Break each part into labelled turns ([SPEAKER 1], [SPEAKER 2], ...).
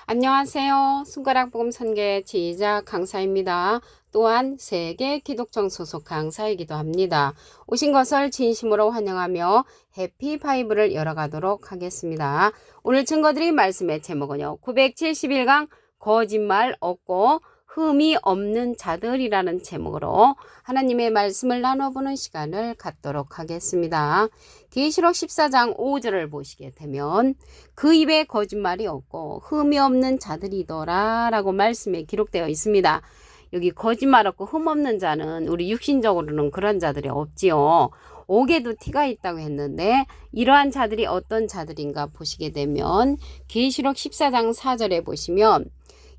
[SPEAKER 1] 안녕하세요. 손가락 복음 선계 지휘자 강사입니다. 또한 세계 기독정 소속 강사이기도 합니다. 오신 것을 진심으로 환영하며 해피 바이블을 열어가도록 하겠습니다. 오늘 증거드릴 말씀의 제목은요. 971강 거짓말 없고 흠이 없는 자들이라는 제목으로 하나님의 말씀을 나눠보는 시간을 갖도록 하겠습니다. 계시록 14장 5절을 보시게 되면 그 입에 거짓말이 없고 흠이 없는 자들이더라 라고 말씀에 기록되어 있습니다. 여기 거짓말 없고 흠 없는 자는 우리 육신적으로는 그런 자들이 없지요. 옥에도 티가 있다고 했는데 이러한 자들이 어떤 자들인가 보시게 되면 계시록 14장 4절에 보시면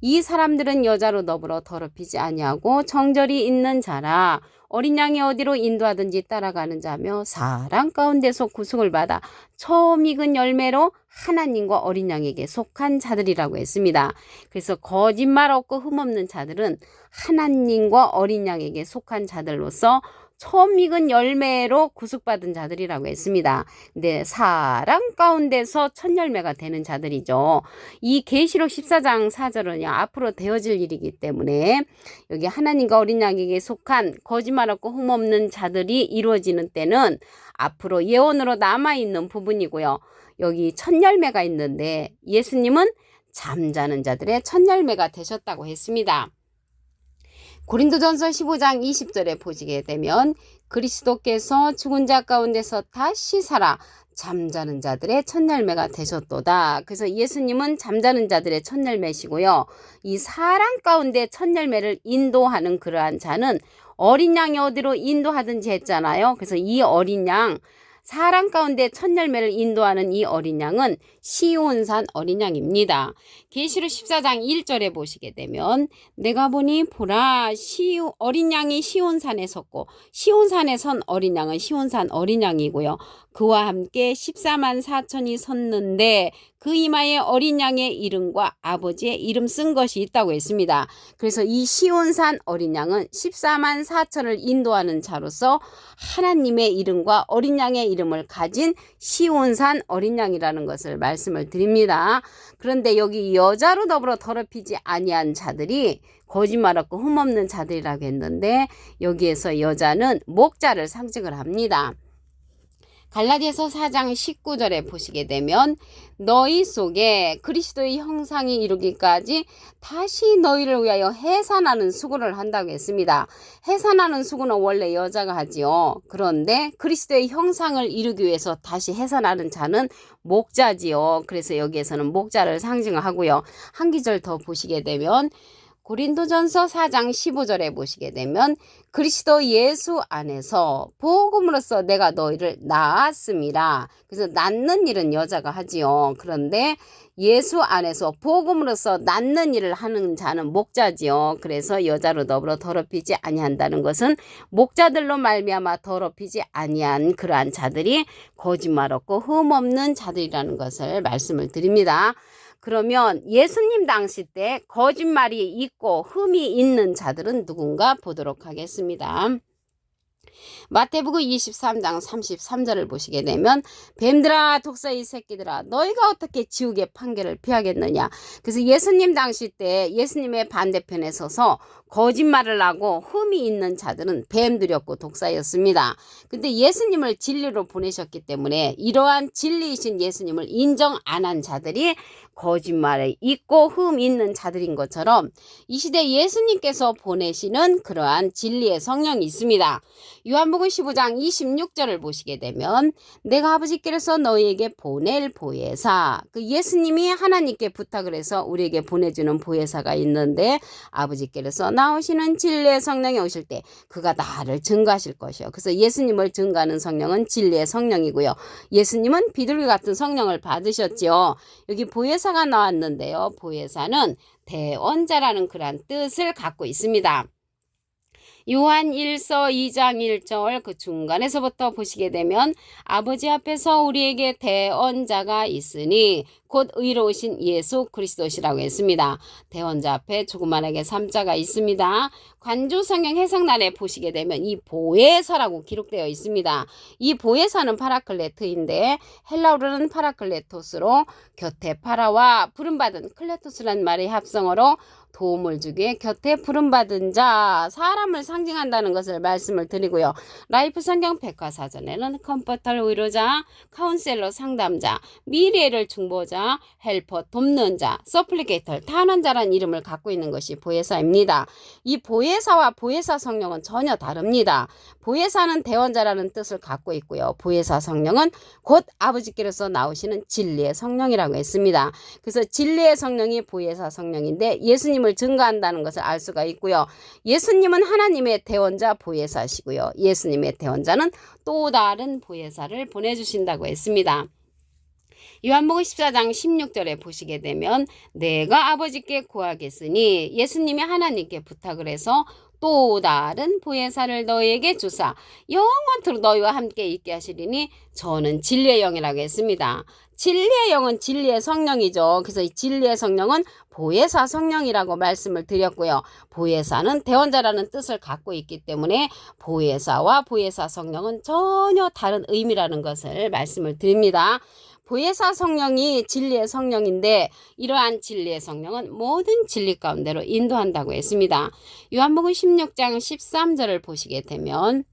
[SPEAKER 1] 이 사람들은 여자로 더불어 더럽히지 아니하고 정절이 있는 자라 어린 양이 어디로 인도하든지 따라가는 자며 사랑 가운데서 구속을 받아 처음 익은 열매로 하나님과 어린 양에게 속한 자들이라고 했습니다. 그래서 거짓말 없고 흠없는 자들은 하나님과 어린 양에게 속한 자들로서 처음 익은 열매로 구속받은 자들이라고 했습니다. 근데 사랑 가운데서 첫 열매가 되는 자들이죠. 이 계시록 14장 4절은 앞으로 되어질 일이기 때문에 여기 하나님과 어린 양에게 속한 거짓말 없고 흠없는 자들이 이루어지는 때는 앞으로 예언으로 남아있는 부분이고요. 여기 첫 열매가 있는데 예수님은 잠자는 자들의 첫 열매가 되셨다고 했습니다. 고린도전서 15장 20절에 보시게 되면 그리스도께서 죽은 자 가운데서 다시 살아 잠자는 자들의 첫 열매가 되셨도다. 그래서 예수님은 잠자는 자들의 첫 열매시고요. 이 사랑 가운데 첫 열매를 인도하는 그러한 자는 어린 양이 어디로 인도하든지 했잖아요. 그래서 이 어린 양 사랑 가운데 첫 열매를 인도하는 이 어린 양은 시온산 어린 양입니다. 계시록 14장 1절에 보시게 되면 내가 보니 보라 어린 양이 시온산에 섰고 시온산에 선 어린 양은 시온산 어린 양이고요. 그와 함께 14만 4천이 섰는데 그 이마에 어린 양의 이름과 아버지의 이름 쓴 것이 있다고 했습니다. 그래서 이 시온산 어린 양은 14만 4천을 인도하는 자로서 하나님의 이름과 어린 양의 이름을 가진 시온산 어린 양이라는 것을 말씀을 드립니다. 그런데 여기 여자로 더불어 더럽히지 아니한 자들이 거짓말 없고 흠없는 자들이라고 했는데 여기에서 여자는 목자를 상징을 합니다. 갈라디아서 4장 19절에 보시게 되면 너희 속에 그리스도의 형상이 이루기까지 다시 너희를 위하여 해산하는 수고를 한다고 했습니다. 해산하는 수고는 원래 여자가 하지요. 그런데 그리스도의 형상을 이루기 위해서 다시 해산하는 자는 목자지요. 그래서 여기에서는 목자를 상징하고요. 한 기절 더 보시게 되면 고린도전서 4장 15절에 보시게 되면 그리스도 예수 안에서 복음으로써 내가 너희를 낳았음이라. 그래서 낳는 일은 여자가 하지요. 그런데 예수 안에서 복음으로써 낳는 일을 하는 자는 목자지요. 그래서 여자로 더불어 더럽히지 아니한다는 것은 목자들로 말미암아 더럽히지 아니한 그러한 자들이 거짓말 없고 흠 없는 자들이라는 것을 말씀을 드립니다. 그러면 예수님 당시 때 거짓말이 있고 흠이 있는 자들은 누군가 보도록 하겠습니다. 마태복음 23장 33절을 보시게 되면 뱀들아 독사의 새끼들아 너희가 어떻게 지옥의 판결을 피하겠느냐. 그래서 예수님 당시 때 예수님의 반대편에 서서 거짓말을 하고 흠이 있는 자들은 뱀들이었고 독사였습니다. 근데 예수님을 진리로 보내셨기 때문에 이러한 진리이신 예수님을 인정 안 한 자들이 거짓말에 있고 흠 있는 자들인 것처럼 이 시대 예수님께서 보내시는 그러한 진리의 성령이 있습니다. 요한복음 15장 26절을 보시게 되면 내가 아버지께서 너희에게 보낼 보혜사, 그 예수님이 하나님께 부탁을 해서 우리에게 보내주는 보혜사가 있는데 아버지께서 나오시는 진리의 성령이 오실 때 그가 나를 증거하실 것이요. 그래서 예수님을 증거하는 성령은 진리의 성령이고요. 예수님은 비둘기 같은 성령을 받으셨죠. 여기 보혜사가 나왔는데요. 보혜사는 대언자라는 그러한 뜻을 갖고 있습니다. 요한 1서 2장 1절 그 중간에서부터 보시게 되면 아버지 앞에서 우리에게 대언자가 있으니 곧 의로우신 예수 그리스도시라고 했습니다. 대언자 앞에 조그만하게 3자가 있습니다. 관조 성경 해석란에 보시게 되면 이 보혜사라고 기록되어 있습니다. 이 보혜사는 파라클레트인데 헬라어로는 파라클레토스로 곁에 파라와 부름받은 클레토스란 말의 합성어로 도움을 주기에 곁에 부름받은 자, 사람을 상징한다는 것을 말씀을 드리고요. 라이프 성경 백과사전에는 컴포터 의료자, 카운셀러 상담자, 미래를 중보자, 헬퍼 돕는 자, 서플리케이터 탄원자란 이름을 갖고 있는 것이 보혜사입니다. 이 보혜사와 보혜사 성령은 전혀 다릅니다. 보혜사는 대원자라는 뜻을 갖고 있고요. 보혜사 성령은 곧 아버지께로서 나오시는 진리의 성령이라고 했습니다. 그래서 진리의 성령이 보혜사 성령인데 예수님을 증거한다는 것을 알 수가 있고요. 예수님은 하나님의 대원자 보혜사시고요. 예수님의 대원자는 또 다른 보혜사를 보내주신다고 했습니다. 요한복음 14장 16절에 보시게 되면 내가 아버지께 구하겠으니 예수님이 하나님께 부탁을 해서 또 다른 보혜사를 너희에게 주사 영원토록 너희와 함께 있게 하시리니 저는 진리의 영이라고 했습니다. 진리의 영은 진리의 성령이죠. 그래서 이 진리의 성령은 보혜사 성령이라고 말씀을 드렸고요. 보혜사는 대원자라는 뜻을 갖고 있기 때문에 보혜사와 보혜사 성령은 전혀 다른 의미라는 것을 말씀을 드립니다. 보혜사 성령이 진리의 성령인데 이러한 진리의 성령은 모든 진리 가운데로 인도한다고 했습니다. 요한복음 16장 13절을 보시게 되면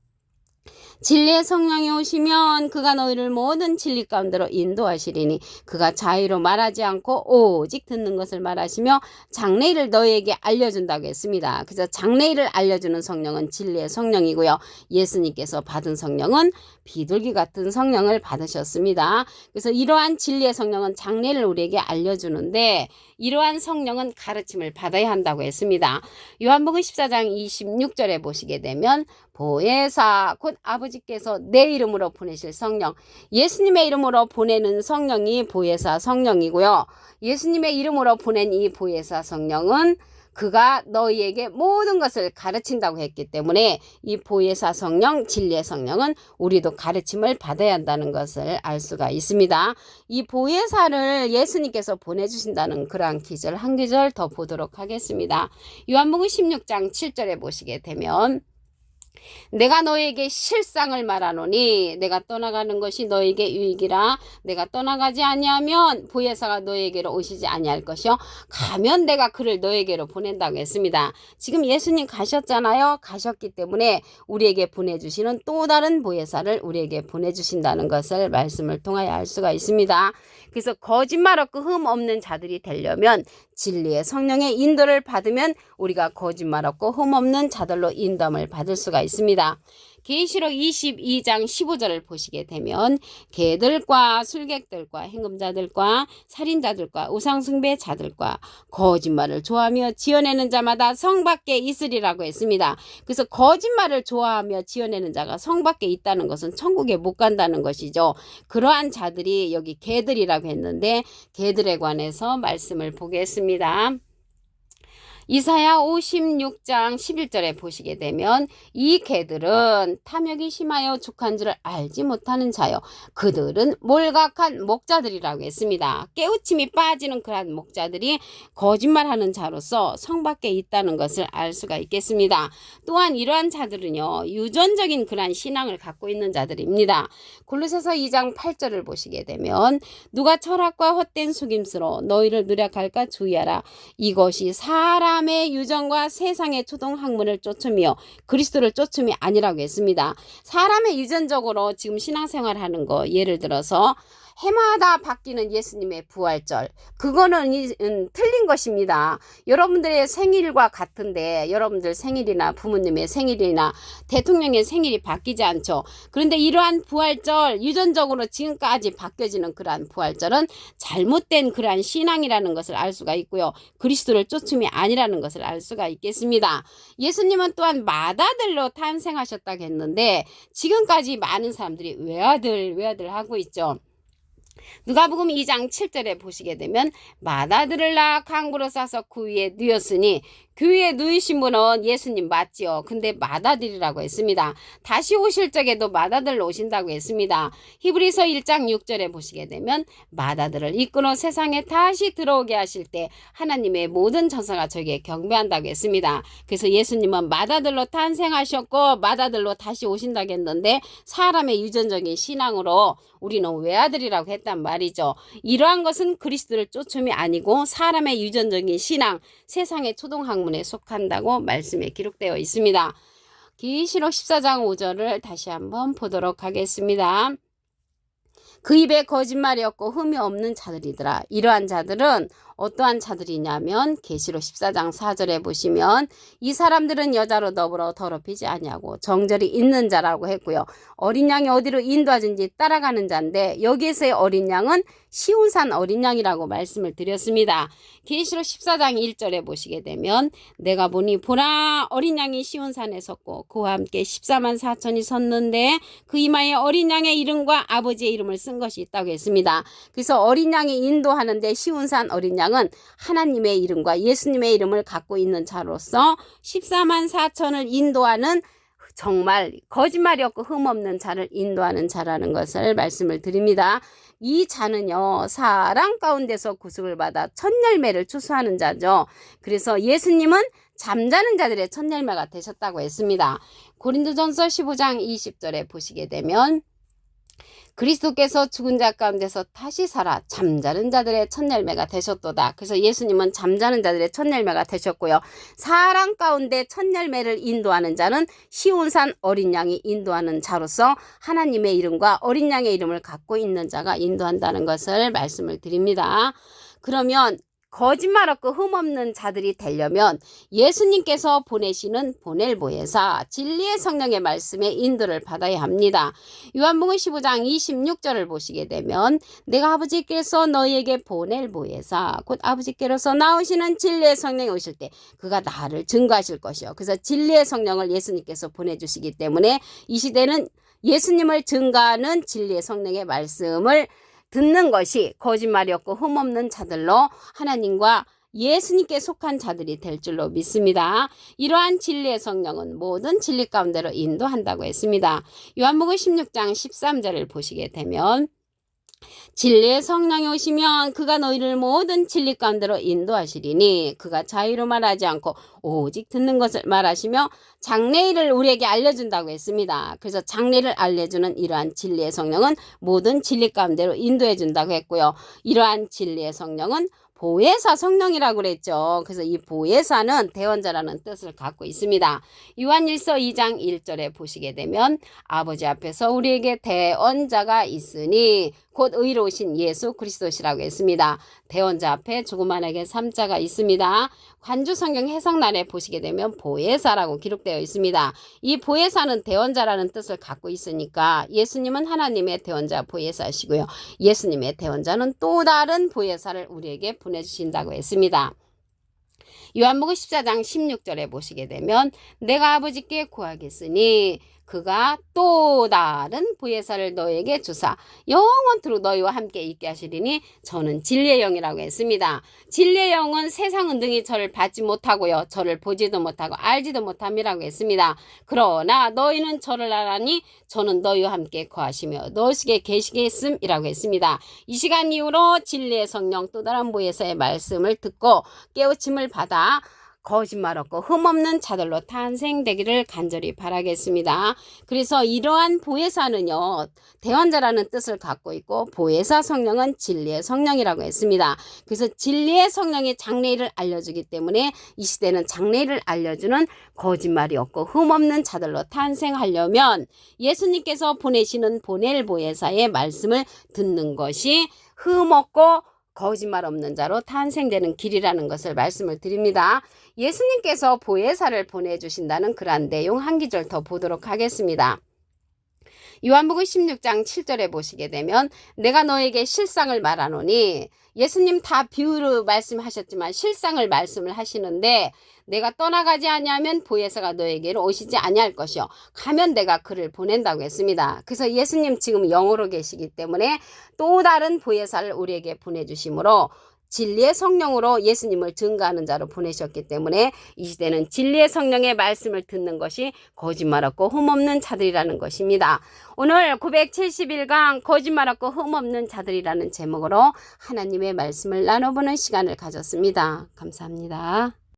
[SPEAKER 1] 진리의 성령이 오시면 그가 너희를 모든 진리 가운데로 인도하시리니 그가 자의로 말하지 않고 오직 듣는 것을 말하시며 장래일을 너희에게 알려준다고 했습니다. 그래서 장래일을 알려주는 성령은 진리의 성령이고요. 예수님께서 받은 성령은 비둘기 같은 성령을 받으셨습니다. 그래서 이러한 진리의 성령은 장래를 우리에게 알려주는데 이러한 성령은 가르침을 받아야 한다고 했습니다. 요한복음 14장 26절에 보시게 되면 보혜사 곧 아버지께서 내 이름으로 보내실 성령, 예수님의 이름으로 보내는 성령이 보혜사 성령이고요. 예수님의 이름으로 보낸 이 보혜사 성령은 그가 너희에게 모든 것을 가르친다고 했기 때문에 이 보혜사 성령, 진리의 성령은 우리도 가르침을 받아야 한다는 것을 알 수가 있습니다. 이 보혜사를 예수님께서 보내주신다는 그러한 기절 한 기절 더 보도록 하겠습니다. 요한복음 16장 7절에 보시게 되면 내가 너에게 실상을 말하노니 내가 떠나가는 것이 너에게 유익이라 내가 떠나가지 아니하면 보혜사가 너에게로 오시지 아니할 것이요 가면 내가 그를 너에게로 보낸다고 했습니다. 지금 예수님 가셨잖아요. 가셨기 때문에 우리에게 보내주시는 또 다른 보혜사를 우리에게 보내주신다는 것을 말씀을 통하여 알 수가 있습니다. 그래서 거짓말 없고 흠 없는 자들이 되려면 진리의 성령의 인도를 받으면 우리가 거짓말 없고 흠 없는 자들로 인도함을 받을 수가 있습니다. 계시록 22장 15절을 보시게 되면 개들과 술객들과 행금자들과 살인자들과 우상숭배자들과 거짓말을 좋아하며 지어내는 자마다 성 밖에 있으리라고 했습니다. 그래서 거짓말을 좋아하며 지어내는 자가 성 밖에 있다는 것은 천국에 못 간다는 것이죠. 그러한 자들이 여기 개들이라고 했는데 개들에 관해서 말씀을 보겠습니다. 이사야 56장 11절에 보시게 되면 이 개들은 탐욕이 심하여 죽한 줄을 알지 못하는 자요 그들은 몰각한 목자들이라고 했습니다. 깨우침이 빠지는 그러한 목자들이 거짓말하는 자로서 성 밖에 있다는 것을 알 수가 있겠습니다. 또한 이러한 자들은요 유전적인 그러한 신앙을 갖고 있는 자들입니다. 골로새서 2장 8절을 보시게 되면 누가 철학과 헛된 속임수로 너희를 누락할까 주의하라. 이것이 사람의 유전과 세상의 초동 학문을 쫓으며 그리스도를 쫓음이 아니라고 했습니다. 사람의 유전적으로 지금 신앙생활하는 거 예를 들어서 해마다 바뀌는 예수님의 부활절 그거는 틀린 것입니다. 여러분들의 생일과 같은데 여러분들 생일이나 부모님의 생일이나 대통령의 생일이 바뀌지 않죠. 그런데 이러한 부활절 유전적으로 지금까지 바뀌어지는 그러한 부활절은 잘못된 그러한 신앙이라는 것을 알 수가 있고요. 그리스도를 쫓음이 아니라는 것을 알 수가 있겠습니다. 예수님은 또한 맏아들로 탄생하셨다고 했는데 지금까지 많은 사람들이 외아들 하고 있죠. 누가복음 2장 7절에 보시게 되면 맏아들을 낳아 강부로 싸서 그 위에 누였으니 그 위에 누이신 분은 예수님 맞지요. 근데 맏아들이라고 했습니다. 다시 오실 적에도 맏아들로 오신다고 했습니다. 히브리서 1장 6절에 보시게 되면 맏아들을 이끌어 세상에 다시 들어오게 하실 때 하나님의 모든 천사가 저에게 경배한다고 했습니다. 그래서 예수님은 맏아들로 탄생하셨고 맏아들로 다시 오신다고 했는데 사람의 유전적인 신앙으로 우리는 외아들이라고 했단 말이죠. 이러한 것은 그리스도를 쫓음이 아니고 사람의 유전적인 신앙, 세상의 초동학문에 속한다고 말씀에 기록되어 있습니다. 계시록 14장 5절을 다시 한번 보도록 하겠습니다. 그 입에 거짓말이 없고 흠이 없는 자들이더라. 이러한 자들은 어떠한 자들이냐면 계시록 14장 4절에 보시면 이 사람들은 여자로 더불어 더럽히지 아니하고 정절이 있는 자라고 했고요. 어린 양이 어디로 인도하든지 따라가는 자인데 여기에서의 어린 양은 시온산 어린 양이라고 말씀을 드렸습니다. 계시록 14장 1절에 보시게 되면 내가 보니 보라 어린 양이 시온산에 섰고 그와 함께 14만 4천이 섰는데 그 이마에 어린 양의 이름과 아버지의 이름을 쓴 것이 있다고 했습니다. 그래서 어린 양이 인도하는데 시온산 어린 양은 하나님의 이름과 예수님의 이름을 갖고 있는 자로서 14만 4천을 인도하는 정말 거짓말이 없고 흠없는 자를 인도하는 자라는 것을 말씀을 드립니다. 이 자는요 사랑 가운데서 구속을 받아 첫 열매를 추수하는 자죠. 그래서 예수님은 잠자는 자들의 첫 열매가 되셨다고 했습니다. 고린도전서 15장 20절에 보시게 되면 그리스도께서 죽은 자 가운데서 다시 살아 잠자는 자들의 첫 열매가 되셨도다. 그래서 예수님은 잠자는 자들의 첫 열매가 되셨고요. 사랑 가운데 첫 열매를 인도하는 자는 시온산 어린 양이 인도하는 자로서 하나님의 이름과 어린 양의 이름을 갖고 있는 자가 인도한다는 것을 말씀을 드립니다. 그러면 거짓말 없고 흠없는 자들이 되려면 예수님께서 보내시는 보낼보혜사 진리의 성령의 말씀에 인도를 받아야 합니다. 요한복음 15장 26절을 보시게 되면 내가 아버지께서 너희에게 보낼 보혜사 곧 아버지께로서 나오시는 진리의 성령이 오실 때 그가 나를 증거하실 것이요. 그래서 진리의 성령을 예수님께서 보내주시기 때문에 이 시대는 예수님을 증거하는 진리의 성령의 말씀을 듣는 것이 거짓말이 없고 흠없는 자들로 하나님과 예수님께 속한 자들이 될 줄로 믿습니다. 이러한 진리의 성령은 모든 진리 가운데로 인도한다고 했습니다. 요한복음 16장 13절을 보시게 되면 진리의 성령이 오시면 그가 너희를 모든 진리 가운데로 인도하시리니 그가 자유로 말하지 않고 오직 듣는 것을 말하시며 장래일을 우리에게 알려준다고 했습니다. 그래서 장래를 알려주는 이러한 진리의 성령은 모든 진리 가운데로 인도해 준다고 했고요. 이러한 진리의 성령은 보혜사 성령이라고 그랬죠. 그래서 이 보혜사는 대언자라는 뜻을 갖고 있습니다. 요한일서 2장 1절에 보시게 되면 아버지 앞에서 우리에게 대언자가 있으니 곧 의로우신 예수 그리스도시라고 했습니다. 대언자 앞에 조그만하게 3자가 있습니다. 관주성경 해석란에 보시게 되면 보혜사라고 기록되어 있습니다. 이 보혜사는 대언자라는 뜻을 갖고 있으니까 예수님은 하나님의 대언자 보혜사시고요. 예수님의 대언자는 또 다른 보혜사를 우리에게 보내주신다고 했습니다. 요한복음 14장 16절에 보시게 되면 내가 아버지께 구하겠으니 그가 또 다른 보혜사를 너에게 주사 영원토록 너희와 함께 있게 하시리니 저는 진리의 영이라고 했습니다. 진리의 영은 세상은 능히 저를 받지 못하고요. 저를 보지도 못하고 알지도 못함이라고 했습니다. 그러나 너희는 저를 알아니 저는 너희와 함께 거하시며 너희에게 계시겠음이라고 했습니다. 이 시간 이후로 진리의 성령 또 다른 보혜사의 말씀을 듣고 깨우침을 받아 거짓말 없고 흠없는 자들로 탄생되기를 간절히 바라겠습니다. 그래서 이러한 보혜사는요 대언자라는 뜻을 갖고 있고 보혜사 성령은 진리의 성령이라고 했습니다. 그래서 진리의 성령이 장래일을 알려주기 때문에 이 시대는 장래일을 알려주는 거짓말이 없고 흠없는 자들로 탄생하려면 예수님께서 보내시는 보낼 보혜사의 말씀을 듣는 것이 흠없고 거짓말 없는 자로 탄생되는 길이라는 것을 말씀을 드립니다. 예수님께서 보혜사를 보내주신다는 그러한 내용 한 기절 더 보도록 하겠습니다. 요한복음 16장 7절에 보시게 되면 내가 너에게 실상을 말하노니, 예수님 다 비유로 말씀하셨지만 실상을 말씀을 하시는데, 내가 떠나가지 아니하면 보혜사가 너에게로 오시지 아니할 것이요 가면 내가 그를 보낸다고 했습니다. 그래서 예수님 지금 영으로 계시기 때문에 또 다른 보혜사를 우리에게 보내주심으로 진리의 성령으로 예수님을 증거하는 자로 보내셨기 때문에 이 시대는 진리의 성령의 말씀을 듣는 것이 거짓말 없고 흠없는 자들이라는 것입니다. 오늘 971강 거짓말 없고 흠없는 자들이라는 제목으로 하나님의 말씀을 나눠보는 시간을 가졌습니다. 감사합니다.